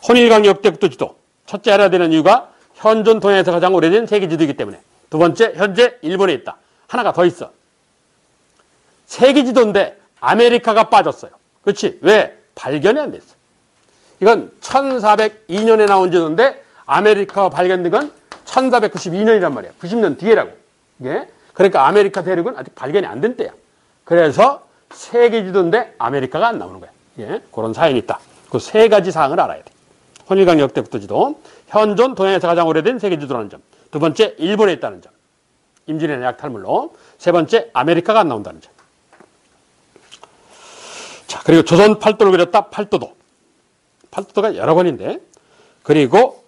혼일강리 역대국도 지도. 첫째 알아야 되는 이유가 현존 동양에서 가장 오래된 세계 지도이기 때문에. 두 번째, 현재 일본에 있다. 하나가 더 있어. 세계 지도인데 아메리카가 빠졌어요. 그렇지? 왜? 발견이 안 됐어. 이건 1402년에 나온 지도인데 아메리카가 발견된 건 1492년이란 말이야. 90년 뒤에라고. 예? 그러니까 아메리카 대륙은 아직 발견이 안 된 때야. 그래서 세계 지도인데 아메리카가 안 나오는 거야. 예? 그런 사연이 있다. 그 세 가지 사항을 알아야 돼. 혼일강리 역대국도 지도, 현존 동양에서 가장 오래된 세계 지도라는 점. 두 번째, 일본에 있다는 점. 임진왜란 약탈물로. 세 번째, 아메리카가 안 나온다는 점. 자, 그리고 조선 팔도를 그렸다. 팔도도. 팔도가 여러 번인데. 그리고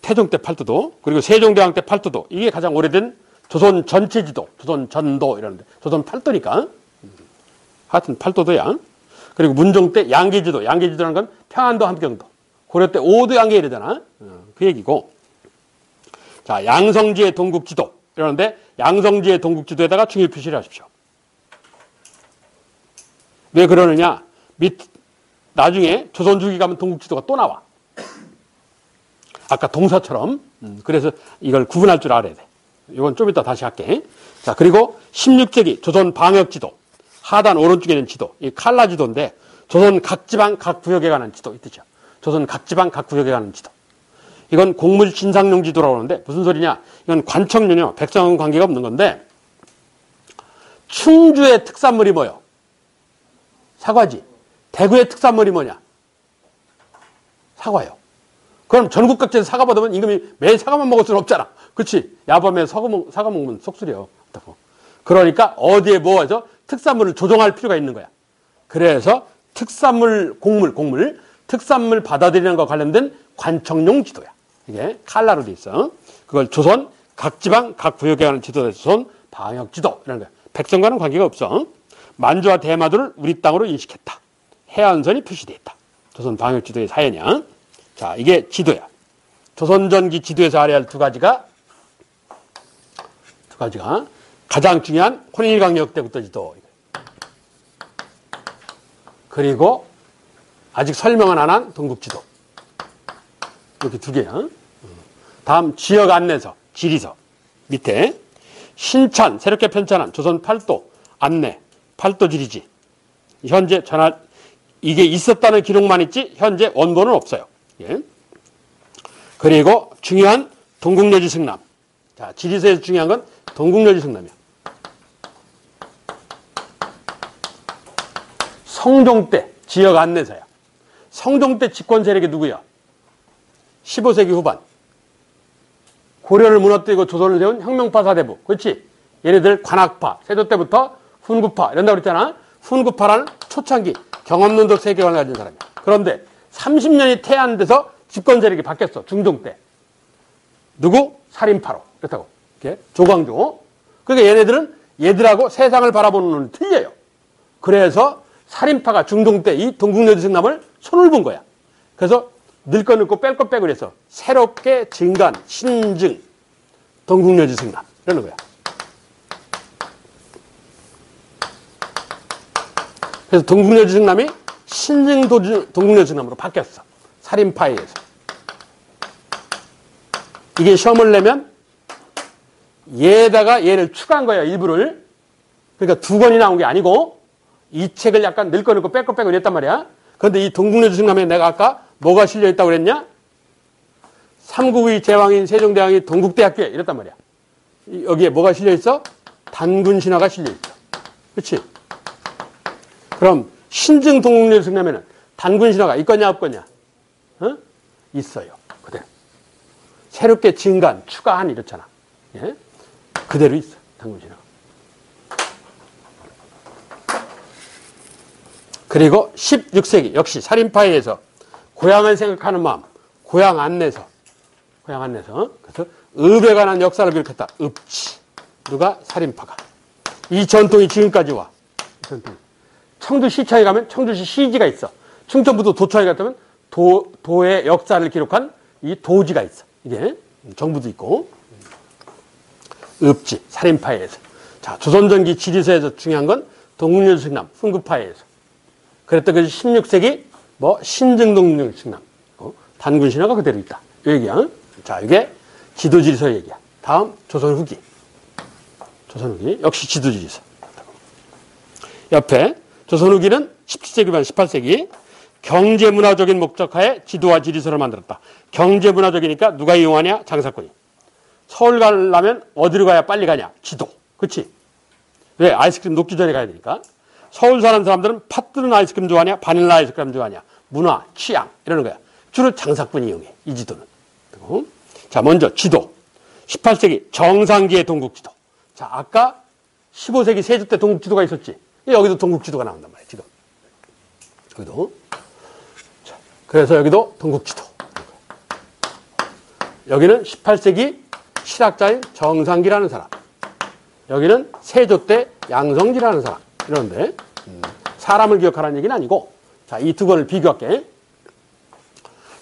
태종 때 팔도도. 그리고 세종대왕 때 팔도도. 이게 가장 오래된 조선 전체 지도. 조선 전도 이러는데. 조선 팔도니까. 하여튼 팔도도야. 그리고 문종 때 양계지도. 양계지도라는 건 평안도 함경도. 고려 때 5도 양계 이러잖아. 그 얘기고. 자, 양성지의 동국지도. 이러는데 양성지의 동국지도에다가 중요 표시를 하십시오. 왜 그러느냐? 나중에 조선주기 가면 동국지도가 또 나와. 아까 동사처럼. 그래서 이걸 구분할 줄 알아야 돼. 이건 좀 이따 다시 할게. 자, 그리고 16세기 조선 방역지도. 하단 오른쪽에 있는 지도. 이 칼라 지도인데 조선 각 지방 각 구역에 관한 지도 이 뜻이야. 조선 각 지방 각 구역에 관한 지도. 이건 곡물 진상용 지도라고 하는데 무슨 소리냐? 이건 관청용이요. 백성은 관계가 없는 건데 충주의 특산물이 뭐요? 사과지. 대구의 특산물이 뭐냐? 사과요. 그럼 전국 각지에서 사과 받으면 임금이 매일 사과만 먹을 수는 없잖아. 그렇지? 야밤에 사과 먹으면 속쓰려. 그러니까 어디에 뭐 해서 특산물을 조정할 필요가 있는 거야. 그래서 특산물, 곡물, 특산물 받아들이는 것과 관련된 관청용 지도야. 이게 칼라로 돼 있어. 그걸 조선 각 지방 각 구역에 관한 지도에서 조선 방역 지도 이런 거야. 백성과는 관계가 없어. 만주와 대마도를 우리 땅으로 인식했다. 해안선이 표시되어 있다. 조선 방역 지도의 사연이야. 자, 이게 지도야. 조선전기 지도에서 알아야 할 두 가지가 가장 중요한 혼일강력 때부터 지도. 그리고 아직 설명은 안 한 동국지도. 이렇게 두 개야. 다음 지역 안내서, 지리서. 밑에 신천, 새롭게 편찬한 조선 팔도 안내, 팔도 지리지. 현재 이게 있었다는 기록만 있지 현재 원본은 없어요. 예. 그리고 중요한 동국여지 승남. 자, 지리서에서 중요한 건 동국여지 승남이야. 성종 때 지역 안내서야. 성종 때 집권 세력이 누구야? 15세기 후반. 고려를 무너뜨리고 조선을 세운 혁명파 사대부. 그렇지? 얘네들 관악파, 세조 때부터 훈구파 이런다고 그랬잖아. 훈구파라는 초창기 경험론적 세계관을 가진 사람이야. 그런데 30년이 태안돼서 집권 세력이 바뀌었어. 중종 때. 누구? 살인파로. 그렇다고. 이렇게 조광조. 그러니까 얘네들은 얘들하고 세상을 바라보는 눈이 틀려요. 그래서 살인파가 중종 때 이 동국여지 승남을 손을 본 거야. 그래서 늘 거 넣고 뺄 거 빼고 그래서 새롭게 증간, 신증, 동국여지 승남 이러는 거야. 그래서 동국여지 승남이 신증 동국여지 승남으로 바뀌었어. 살인파에 의해서. 이게 시험을 내면 얘에다가 얘를 추가한 거야, 일부를. 그러니까 두 권이 나온 게 아니고 이 책을 약간 늘 거 넣고 뺄 거 빼고 이랬단 말이야. 그런데 이 동국여지 승남에 내가 아까 뭐가 실려있다고 그랬냐? 삼국의 제왕인 세종대왕이 동국대학교에 이랬단 말이야. 여기에 뭐가 실려있어? 단군신화가 실려있어. 그렇지? 그럼 신증 동국여지 승남에는 단군신화가 있겠냐 없겠냐? 어? 있어요. 그대로. 새롭게 증간, 추가한 이렇잖아. 예? 그대로 있어. 단군신화가. 그리고 16세기 역시 살인파에 의해서 고향을 생각하는 마음, 고향 안내서. 그래서 읍에 관한 역사를 기록했다. 읍지. 누가? 살인파가. 이 전통이 지금까지 와. 청주시청에 가면 청주시 시지가 있어. 충청부도 도청에 갔다면 도의 역사를 기록한 이 도지가 있어. 이게 정부도 있고. 읍지, 살인파에 의해서. 자, 조선전기 지리서에서 중요한 건 동국여지 승남, 훈구파에 의해서. 그랬던 그 16세기 신증 동국여지 승남, 단군신화가 그대로 있다. 이 얘기야. 자, 이게 지도지리서 얘기야. 다음 조선 후기. 역시 지도지리서. 옆에 조선 후기는 17세기반 18세기 경제문화적인 목적하에 지도와 지리서를 만들었다. 경제문화적이니까 누가 이용하냐? 장사꾼이. 서울 가려면 어디로 가야 빨리 가냐? 지도. 그렇지? 왜? 아이스크림 녹기 전에 가야 되니까. 서울 사는 사람들은 팥 들은 아이스크림 좋아하냐? 바닐라 아이스크림 좋아하냐? 문화, 취향 이러는 거야. 주로 장사꾼이 이용해. 이 지도는. 자, 먼저 지도. 18세기 정상기의 동국지도. 자, 아까 15세기 세조 때 동국지도가 있었지. 여기도 동국지도가 나온단 말이야. 지금. 여기도. 자, 그래서 여기도 동국지도. 여기는 18세기 실학자인 정상기라는 사람. 여기는 세조 때 양성지라는 사람. 이러는데 사람을 기억하라는 얘기는 아니고, 자, 이 두 권을 비교할게.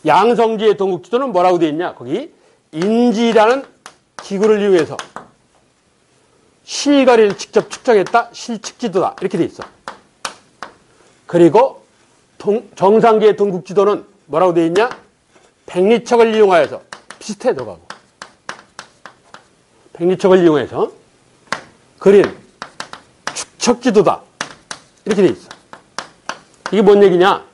양성지의 동국지도는 뭐라고 되어 있냐? 거기 인지라는 기구를 이용해서 실거리를 직접 측정했다. 실측지도다. 이렇게 되어 있어. 그리고 정상기의 동국지도는 뭐라고 되어 있냐? 백리척을 이용하여서 비슷해 들어가고. 백리척을 이용해서 그린 축척지도다. 이렇게 돼 있어. 이게 뭔 얘기냐?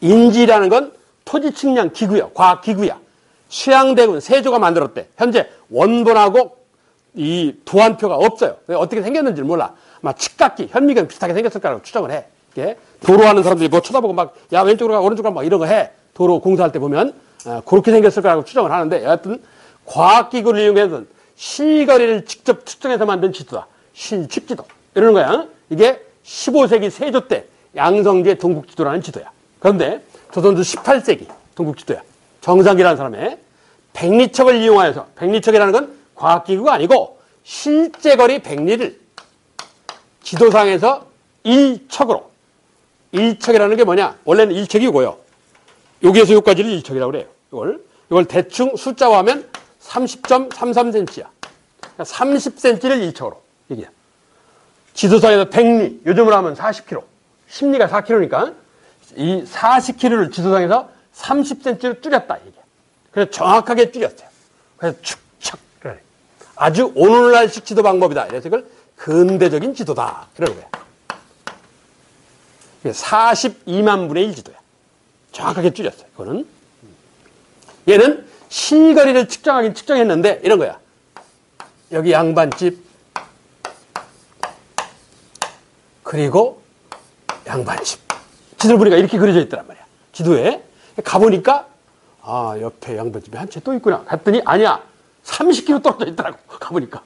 인지라는 건 토지 측량 기구야. 과학 기구야. 수양대군 세조가 만들었대. 현재 원본하고 이 도안표가 없어요. 어떻게 생겼는지를 몰라. 아마 칡깎이, 현미경 비슷하게 생겼을 거라고 추정을 해. 이게 도로하는 사람들이 뭐 쳐다보고 막, 야, 왼쪽으로 가, 오른쪽으로 가, 막 이런 거 해. 도로 공사할 때 보면, 그렇게 생겼을 거라고 추정을 하는데, 여하튼, 과학기구를 이용해서 실거리를 직접 측정해서 만든 지도다. 실측지도. 이러는 거야. 이게 15세기 세조 때 양성제 동국지도라는 지도야. 그런데 조선조 18세기 동국지도야. 정상기라는 사람의 백리척을 이용하여서, 백리척이라는 건 과학기구가 아니고 실제 거리 백리를 지도상에서 일척으로, 일척이라는 게 뭐냐? 원래는 일척이고요. 여기에서 여기까지를 일척이라고 그래요. 이걸 대충 숫자로 하면 30.33cm야. 그러니까 30cm를 일척으로 얘기야. 지도상에서 백리, 요즘으로 하면 40km. 심리가 4km니까 이 40km를 지도상에서 30cm로 줄였다. 이게. 그래서 정확하게 줄였어요. 그래서 축척. 그래. 아주 오늘날식 지도 방법이다. 그래서 이걸 근대적인 지도다. 이러는 거야. 42만 분의 1 지도야. 정확하게 줄였어요. 이거는. 얘는 실거리를 측정하긴 측정했는데 이런 거야. 여기 양반집, 그리고 양반집. 지도를 보니까 이렇게 그려져 있더란 말이야. 지도에. 가보니까, 아, 옆에 양반집이 한 채 또 있구나. 갔더니, 아니야. 30km 떨어져 있더라고. 가보니까.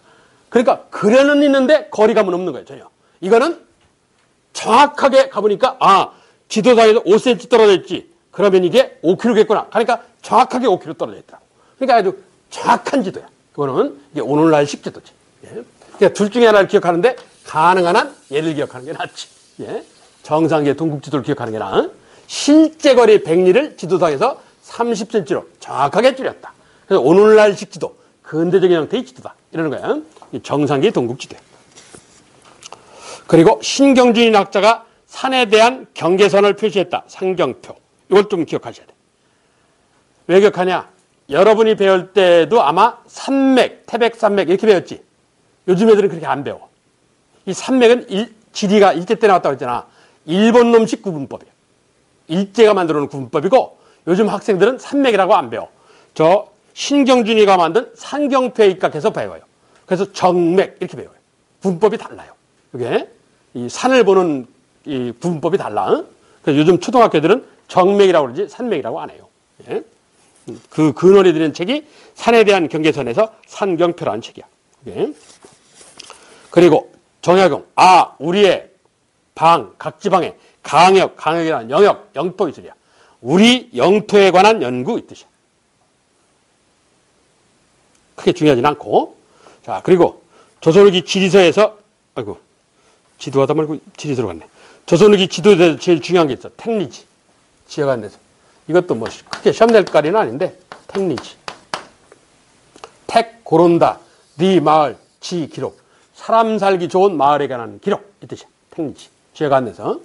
그러니까, 그려는 있는데, 거리감은 없는 거예요, 전혀. 이거는 정확하게 가보니까, 아, 지도상에서 5cm 떨어져 있지. 그러면 이게 5km겠구나. 그러니까, 정확하게 5km 떨어져 있더라고. 그러니까 아주 정확한 지도야. 그거는, 이게 오늘날식 지도지. 예. 그러니까 둘 중에 하나를 기억하는데, 가능한 한 얘를 기억하는 게 낫지. 예. 정상계 동국지도를 기억하는 게 나아. 실제 거리 백리를 지도상에서 30cm로 정확하게 줄였다. 그래서 오늘날식 지도, 근대적인 형태의 지도다. 이러는 거야. 정상계 동국지도야. 그리고 신경준이라는 학자가 산에 대한 경계선을 표시했다. 산경표. 이걸 좀 기억하셔야 돼. 왜 기억하냐? 여러분이 배울 때도 아마 산맥, 태백산맥 이렇게 배웠지. 요즘 애들은 그렇게 안 배워. 이 산맥은 지리가 일제 때 나왔다고 했잖아. 일본 놈식 구분법이에요. 일제가 만들어 놓은 구분법이고 요즘 학생들은 산맥이라고 안 배워. 저 신경준이가 만든 산경표에 입각해서 배워요. 그래서 정맥 이렇게 배워요. 구분법이 달라요. 이게 이 산을 보는 이 구분법이 달라. 그래서 요즘 초등학교 애들은 정맥이라고 그러지 산맥이라고 안 해요. 예? 그 근원이 드는 책이 산에 대한 경계선에서 산경표라는 책이야. 예? 그리고 정약용, 우리의 방, 각 지방의 강역이라는 영역, 영토 이슬이야. 우리 영토에 관한 연구 이 뜻이야. 크게 중요하진 않고. 자, 그리고 조선후기 지리서에서, 아이고, 지도하다 말고 지리서로 갔네. 조선후기 지도에서 제일 중요한 게 있어. 택리지. 지역 안내서. 이것도 뭐 크게 시험 낼 거리는 아닌데, 택리지. 택, 고른다, 네 마을, 지, 기록. 사람 살기 좋은 마을에 관한 기록. 이 뜻이야. 택리지. 지역 안내서.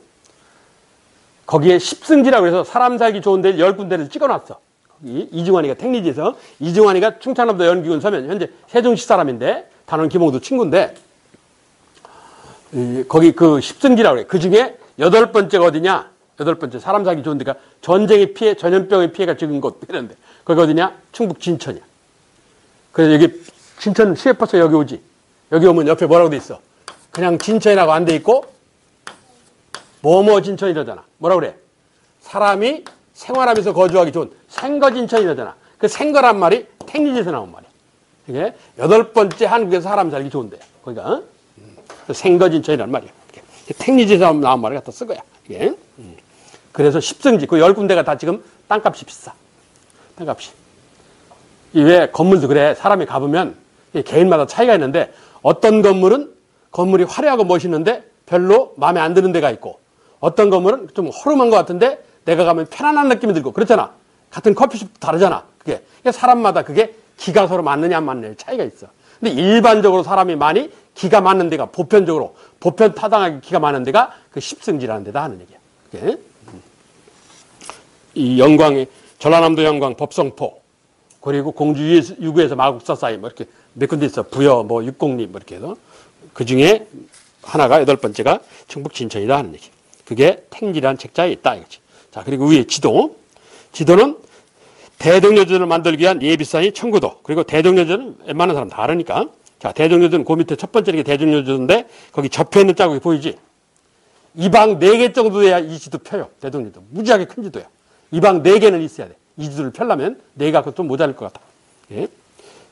거기에 십승지라고 해서 사람 살기 좋은 데 10군데를 찍어놨어. 거기 이중환이가 택리지에서 이중환이가 충청남도 연기군 서면 현재 세종시 사람인데 단원 김홍도 친구인데 거기 그 십승지라고 그래. 그 중에 8번째가 어디냐? 8번째 사람 살기 좋은 데가 전쟁의 피해, 전염병의 피해가 적은 곳 이랬는데 거기 어디냐? 충북 진천이야. 그래서 여기 진천 시외버스 여기 오지. 여기 오면 옆에 뭐라고 돼 있어? 그냥 진천이라고 안 돼 있고 뭐뭐 진천 이러잖아. 뭐라고 그래? 사람이 생활하면서 거주하기 좋은 생거진천 이러잖아. 그 생거란 말이 택리지에서 나온 말이야. 이게 8번째 한국에서 사람 살기 좋은 데야. 거기가 생거진천이라는 말이야. 택리지에서 나온 말을 갖다 쓴 거야. 이게. 그래서 십승지 그 10군데가 다 지금 땅값이 비싸. 땅값이. 왜 건물도 그래. 사람이 가보면 개인마다 차이가 있는데 어떤 건물은 건물이 화려하고 멋있는데 별로 마음에 안 드는 데가 있고 어떤 건물은 좀 허름한 것 같은데 내가 가면 편안한 느낌이 들고 그렇잖아. 같은 커피숍도 다르잖아. 그게 사람마다 그게 기가 서로 맞느냐 안 맞느냐 차이가 있어. 근데 일반적으로 사람이 많이 기가 맞는 데가 보편적으로 보편타당하게 기가 많은 데가 그 십승지라는 데다 하는 얘기야. 그게. 이 영광이 전라남도 영광 법성포 그리고 공주 유구에서 마국사 사이 뭐 이렇게 몇 군데 있어. 부여 뭐 육곡리 뭐 이렇게 해서 그 중에 하나가 8번째가 충북 진천이다 하는 얘기. 그게 택리라는 책자에 있다 이거지. 자, 그리고 위에 지도. 지도는 대동여제도를 만들기 위한 예비산이 청구도. 그리고 대동여제도는 웬만한 사람 다 아니까. 자, 대동여제도는 그 밑에 첫 번째 게 대동여제도인데 거기 접혀 있는 자국이 보이지? 이방 4개 정도 돼야 이 지도 펴요. 대동여제도. 무지하게 큰 지도야. 이방 4개는 있어야 돼. 이 지도를 펴려면 4개가 좀 모자랄 것 같아. 예?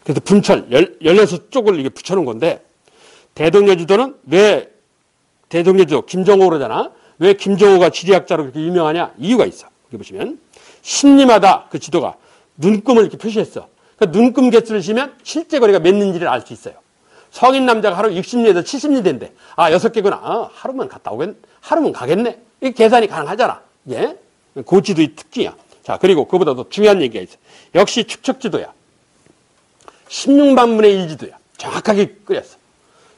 그래서 분철, 16쪽을 이게 붙여놓은 건데, 대동여제도는 왜 대동여제도, 김정호로잖아. 왜 김정호가 지리학자로 그렇게 유명하냐? 이유가 있어. 여기 보시면. 심리마다 그 지도가 눈금을 이렇게 표시했어. 그 눈금 개수를 쉬면 실제 거리가 몇 리인지를 알 수 있어요. 성인 남자가 하루 60리에서 70리인데, 아, 6개구나. 아, 하루면 갔다 오겠네. 하루면 가겠네. 이 계산이 가능하잖아. 예? 그 지도의 특징이야. 자, 그리고 그보다 더 중요한 얘기가 있어. 역시 축척지도야. 16만 분의 1 지도야. 정확하게 그렸어.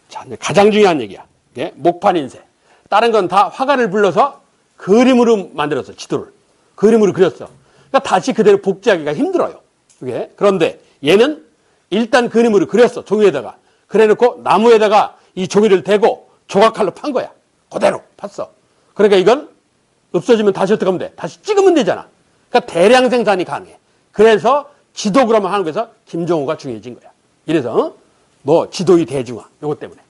자, 가장 중요한 얘기야. 예? 목판인쇄. 다른 건 다 화가를 불러서 그림으로 만들었어. 지도를. 그림으로 그렸어. 그러니까 다시 그대로 복제하기가 힘들어요. 그게. 그런데 얘는 일단 그림으로 그렸어. 종이에다가. 그래놓고 나무에다가 이 종이를 대고 조각칼로 판 거야. 그대로 팠어. 그러니까 이건 없어지면 다시 어떻게 하면 돼? 다시 찍으면 되잖아. 그러니까 대량 생산이 가능해. 그래서 지도 그러면 하는 거에서 김정호가 중요해진 거야. 이래서 뭐 지도의 대중화 요것 때문에.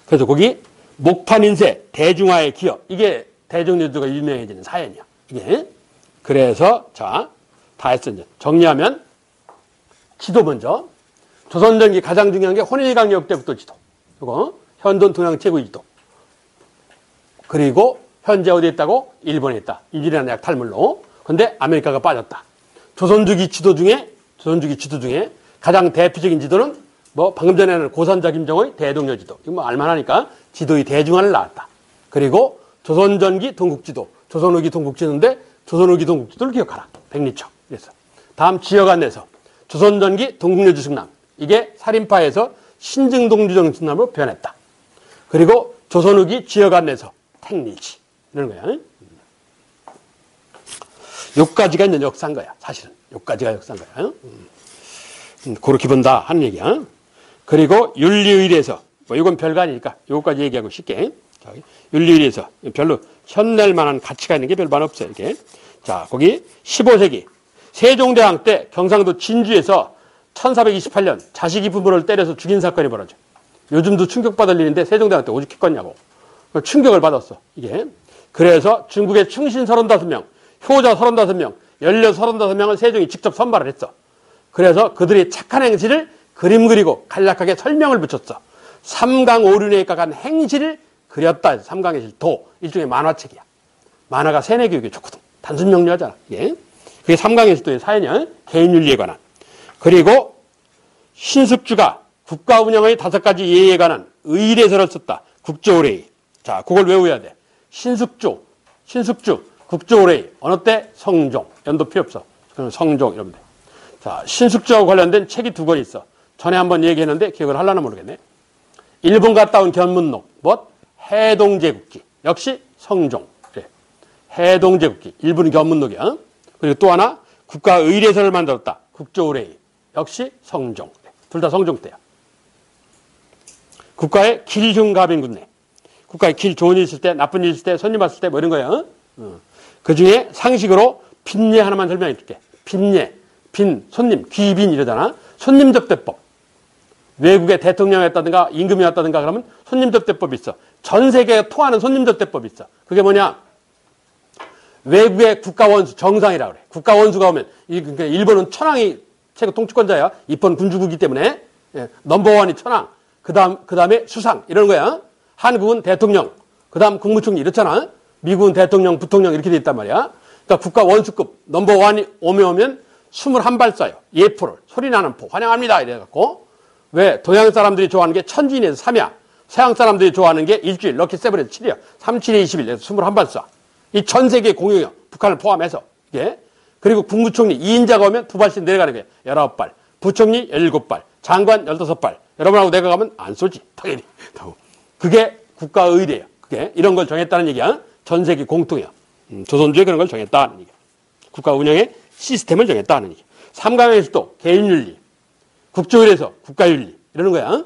그래서 거기 목판인쇄 대중화의 기여 이게 대동여제도가 유명해지는 사연이야. 이게 그래서 자 다 했어 이제 정리하면 지도 먼저 조선전기 가장 중요한 게 혼일강력 때부터 지도. 이거 현존 동양 최고의 지도. 그리고 현재 어디에 있다고? 일본에 있다. 일이라는 약탈물로. 근데 아메리카가 빠졌다. 조선주기 지도 중에 가장 대표적인 지도는 뭐 방금 전에는 고선자 김정호의 대동여지도. 이거 뭐 알만하니까 지도의 대중화를 나왔다. 그리고 조선전기 동국지도, 조선 후기 동국지도인데 조선 후기 동국지도를 기억하라. 백리처. 그래서 다음 지역 안내서 조선전기 동국여주 승남. 이게 살인파에서 신증동주정 승남으로 변했다. 그리고 조선 후기 지역 안내서 택리지. 이런 거야. 요까지가 이제 역사인 거야. 사실은. 요까지가 역사인 거야. 그렇게 본다 하는 얘기야. 그리고 윤리의례서. 뭐 이건 별거 아니니까 요거까지 얘기하고 쉽게. 윤리의례서. 별로 현낼 만한 가치가 있는 게 별반 없어요. 이게. 자, 거기 15세기 세종대왕 때 경상도 진주에서 1428년 자식이 부모를 때려서 죽인 사건이 벌어져. 요즘도 충격받을 일인데 세종대왕 때 오죽 했겠냐고. 충격을 받았어. 이게. 그래서 중국의 충신 35명, 효자 35명, 연료 35명을 세종이 직접 선발을 했어. 그래서 그들의 착한 행실을 그림 그리고 간략하게 설명을 붙였어. 삼강오륜에 각한 행실을 그렸다. 삼강행실 도. 일종의 만화책이야. 만화가 세뇌교육에 좋거든. 단순 명료하잖아. 이게. 그게 삼강행실도의 사연이야. 개인윤리에 관한. 그리고 신숙주가 국가 운영의 5가지 예에 관한 의례서를 썼다. 국조의례. 자, 그걸 외워야 돼. 신숙주, 국조의례. 어느 때? 성종. 연도 필요 없어. 그럼 성종 이러면 돼. 자, 신숙주하고 관련된 책이 2권 있어. 전에 한번 얘기했는데 기억을 하려나 모르겠네. 일본 갔다 온 견문록. 뭐? 해동제국기. 역시 성종. 그래. 해동제국기. 일본 견문록이야. 그리고 또 하나 국가의례서를 만들었다. 국조의례. 역시 성종. 둘 다 성종 때야. 국가의 길흉가빈군내. 국가의 길 좋은 일 있을 때, 나쁜 일 있을 때, 손님 왔을 때 뭐 이런 거야. 그 중에 상식으로 빈례 하나만 설명해 줄게. 빈례, 빈, 손님, 귀빈 이러잖아. 손님 접대법. 외국에 대통령이 왔다든가 임금이 왔다든가 그러면 손님 접대법이 있어. 전 세계에 통하는 손님 접대법이 있어. 그게 뭐냐? 외국의 국가원수, 정상이라고 그래. 국가원수가 오면, 그러니까 일본은 천황이 최고 통치권자야. 입헌 군주국이기 때문에. 넘버원이 천황. 그 다음에 수상. 이런 거야. 한국은 대통령. 그 다음 국무총리 이렇잖아. 미국은 대통령, 부통령 이렇게 돼 있단 말이야. 그러니까 국가 원수급 넘버원이 오면 21발 쏴요. 예포를. 소리나는 포. 환영합니다. 이래갖고. 왜? 동양 사람들이 좋아하는 게 천지인에서 3이야. 서양 사람들이 좋아하는 게 일주일. 럭키 세븐에서 7이야. 3, 7에 21에서 21발 쏴. 이 전 세계 공용이야. 북한을 포함해서. 예? 그리고 국무총리 2인자가 오면 2발씩 내려가는 거야. 19발. 부총리 17발. 장관 15발. 여러분하고 내가 가면 안 쏘지. 당연히. 그게 국가의례야. 그게 이런 걸 정했다는 얘기야. 전 세계 공통이야. 조선주에 그런 걸 정했다는 얘기야. 국가 운영의 시스템을 정했다는 얘기야. 삼강행실도 개인윤리, 국조의례서 국가윤리 이러는 거야.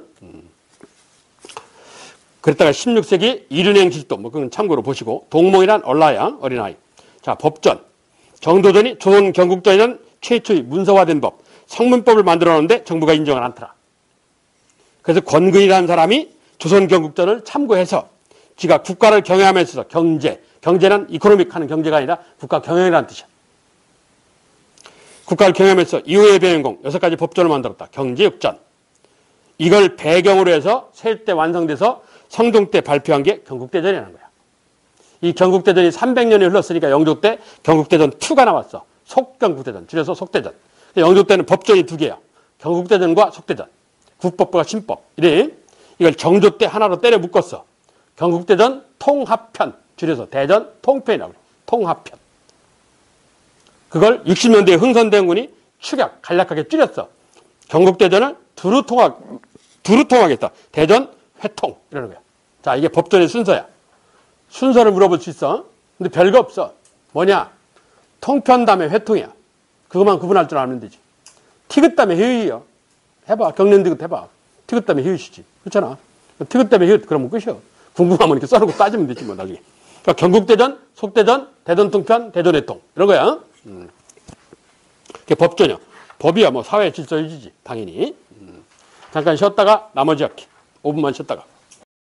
그랬다가 16세기 이륜행실도 뭐 그건 참고로 보시고 동몽이란 얼라야 어린아이. 자 법전 정도전이 조선 경국전이란 최초의 문서화된 법, 성문법을 만들어 놓는데 정부가 인정을 않더라. 그래서 권근이라는 사람이 조선 경국전을 참고해서 지가 국가를 경영함에 있어서 경제는 이코노믹 하는 경제가 아니라 국가 경영이라는 뜻이야. 국가를 경영하면서 이후의 변형공 6가지 법전을 만들었다. 경제육전. 이걸 배경으로 해서 셀 때 완성돼서 성종 때 발표한 게 경국대전이라는 거야. 이 경국대전이 300년이 흘렀으니까 영조 때 경국대전 2가 나왔어. 속경국대전, 줄여서 속대전. 영조 때는 법전이 2개야. 경국대전과 속대전. 국법과 신법. 이래. 이걸 정조 때 하나로 때려 묶었어. 경국대전 통합편, 줄여서 대전 통편이라고 그래. 통합편. 그걸 60년대에 흥선대원군이 축약, 간략하게 줄였어. 경국대전을 두루 통하겠다. 대전 회통 이러는 거야. 자, 이게 법전의 순서야. 순서를 물어볼 수 있어. 근데 별거 없어. 뭐냐? 통편 다음에 회통이야. 그것만 구분할 줄 알면 되지. 티귿 다음에 효율이요. 해봐. 경련디귿 해봐. 티귿 다음에 효율이지. 그렇잖아. 티귿 다음에 효율, 그러면 끝이요. 궁금하면 이렇게 써놓고 따지면 되지, 뭐, 나중에. 그러니까 경국대전, 속대전, 대전통편, 대전회통. 이런 거야. 그게 법전이야. 법이야, 뭐, 사회 질서 유지지. 당연히. 잠깐 쉬었다가 나머지 할게. 5분만 쉬었다가.